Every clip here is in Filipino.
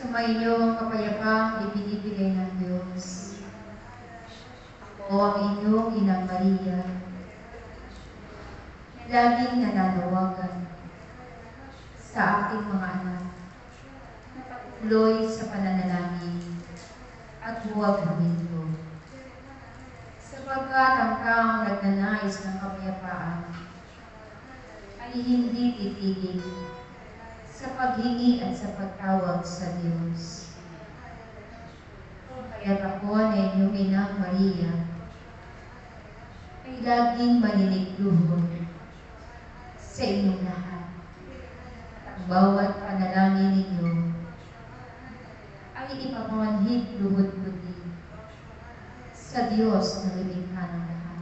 Sumainyo ang kapayapang ibinibigay ng Diyos. Ako ang inyong Inang Maria, na laging nananawagan sa aking mga anak na patuloy sa pananalangin at huwag huminto. Sapagkat ang taong nagnanais ng kapayapaan ay hindi titigil sa paghingi at sa pagtawag sa Diyos. Kaya't ako na inyong Inang Maria ay laging maniligluhod sa inyong lahat. At ang bawat panalangin ninyo ay ipapamanhid luhod-ludi sa Diyos na lumikha ng lahat.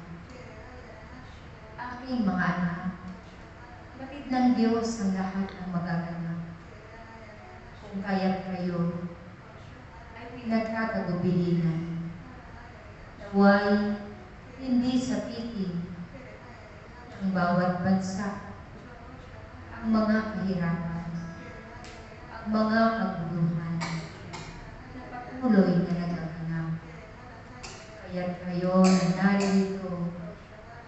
Aking mga anak, batid ng Diyos ang lahat ng magaganap. Kung kaya't kayo ay pinagkatagubilinan, naway hindi sa piting ng bawat bansa ang mga kahirapan, ang mga kaguluhan na patuloy na nagaganap. Kaya't kayo na narito,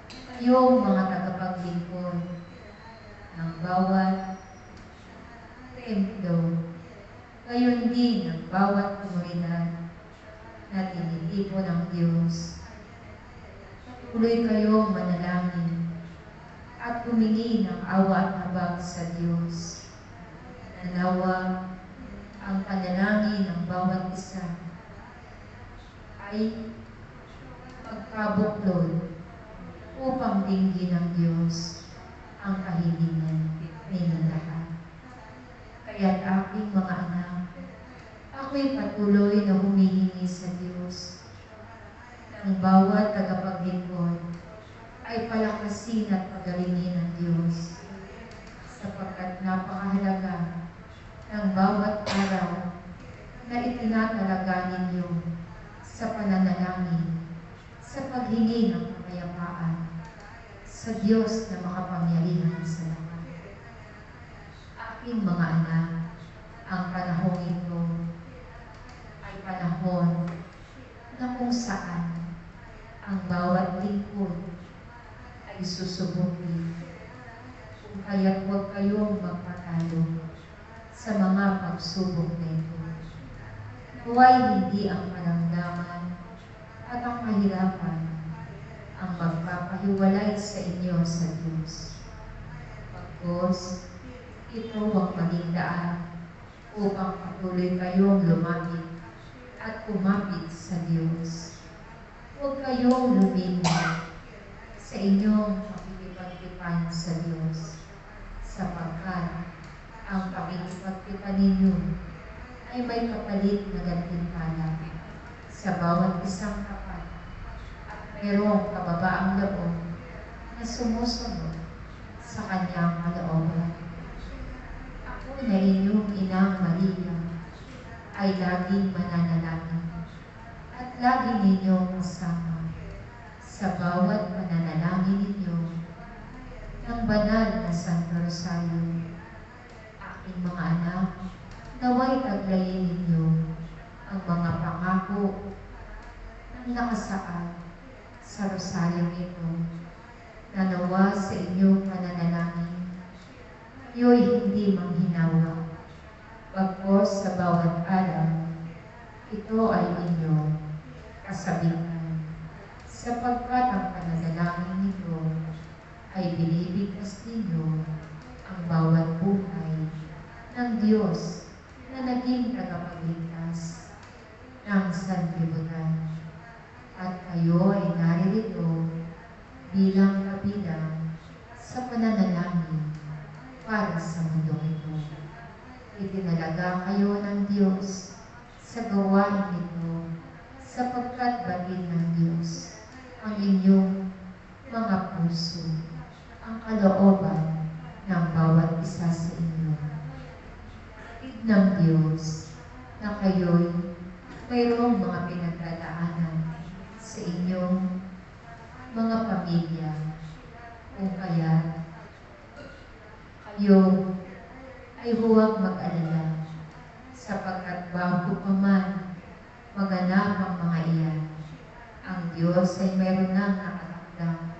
kayong mga tagapaglingkod ng bawat templo, gayon din ang bawat komunidad na tinitipo ng Diyos. Patuloy kayong manalangin at humingi ng awa at habag sa Diyos. Nanawa ang panalangin ng bawat isa ay magkabuklod upang dinggin ng Diyos ang kahilingan nilang lahat. Kaya't aking mga anak, ako'y patuloy na humihingi sa Diyos ng bawat tagapaglingkod ay palakasin at pagalingin ng Diyos sapagkat napakahalaga ng bawat araw na itinatalaga ninyo sa pananalangin, sa paghingi ng kapayapaan sa Diyos na makapangyarihan sa lahat. Aking mga anak, ang panahong ito ay panahon na kung saan ang bawat lingkod ay susubukin. Kung kaya't huwag kayong magpatalo sa mga pagsubok na ito. Naway hindi ang karamdaman at ang kahirapan ang magpapahiwalay sa inyo sa Diyos. Pagkos, ito ang maging daan upang patuloy kayong lumapit at kumapit sa Diyos. Huwag kayong lumingon sa inyong pakikipagtipan sa Diyos, sapagkat ang pakikipagtipan ninyo ay may kapalit na gantimpala sa bawat isang tapat at mayroong kababaang loob na sumusunod sa kanyang kalooban. Ako na inyong Inang Maria ay laging mananalangin at lagi ninyong kasama sa bawat pananalangin ninyo ng banal na Santo Rosario. Aking mga anak, naway taglayin ninyo ang mga pangako ng nakasaad sa Rosario ito, na nawa sa inyong pananalangin kayo'y hindi manghinawa. Bagkos sa bawat araw, ito ay inyong kasabihan, sapagkat ang pananalangin nito ay binibigkas ninyo ang bawat buhay ng Diyos na naging tagapagligtas ng sanlibutan. At kayo ay naririto bilang kabilang sa pananalangin para sa mundong ito. Itinalaga kayo ng Diyos sa gawain ito, sapagkat batid ng Diyos ang inyong mga puso, ang kalooban ng bawat isa sa inyo. Batid ng Diyos na kayo'y mayroong mga pinagdadaanan sa inyong mga pamilya, kung kaya kayo ay huwag mag-alala, sapagkat bago pa man maganap ang mga iyan, ang Diyos ay mayroon nang nakatakdang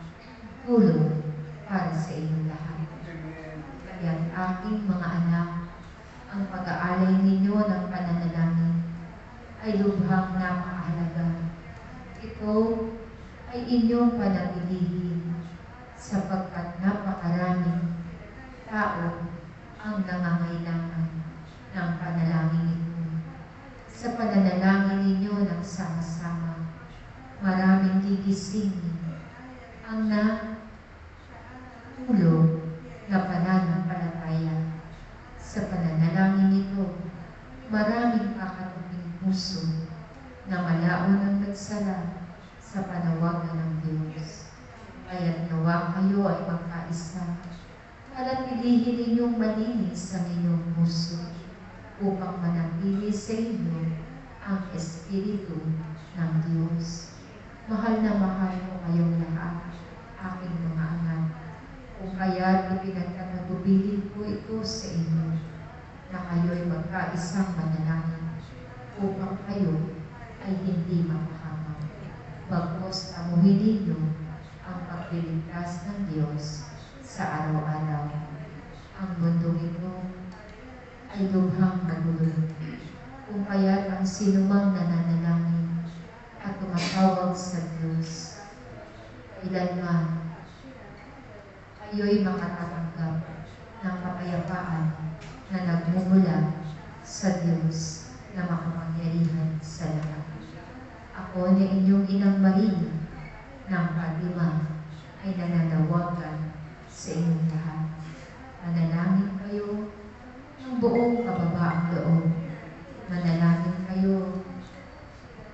tulong para sa inyong lahat. Kaya't aking mga anak, ang pag-aalay ninyo ng pananalangin ay lubhang napakahalaga. Ito ay inyong panatilihin, sapagkat napakaraming tao ang nangangailangan ng panalangin ito. Sa pananalangin ninyo ng sama-sama, maraming gigisingin ang natulog na pananampalataya. Sa pananalangin nito, maraming kakatuping puso na malaon ang nagsala sa panawagan ng Diyos. Kaya't nawa kayo ay magkaisa, panatilihin ninyong malinis ang inyong puso upang manatili sa inyo ang Espiritu ng Diyos. Mahal na mahal ko kayong lahat, aking mga anak, kung kaya't ipinagkatagubilin ko ito sa inyo, na kayo'y magkaisang manalangin upang kayo ay hindi mapahamak. Bagkos amuhin ninyo ang pagliligtas ng Diyos sa araw-araw. Ang mundong ito ay lubhang magulo, kung kaya't ang sinumang nananalangin at tumatawag sa Diyos, kailanman kayo'y makatatanggap ng kapayapaan na nagmumula sa Diyos na makapangyarihan sa lahat. Ako na inyong Inang Maria ng Fatima ay nananawagan sa inyong lahat. Manalangin kayo ng buong kababaang loob. Manalangin kayo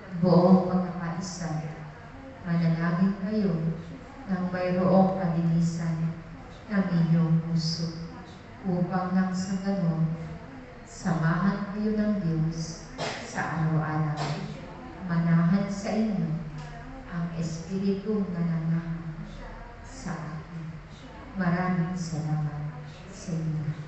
ng buong pagkakaisa. Manalangin kayo ng mayroong kalinisan ng inyong puso, upang nang sa ganon, samahan kayo ng Diyos sa araw-araw. Manahan sa inyo ang Espiritu na nanahan sa akin. Maraming salamat sa inyo.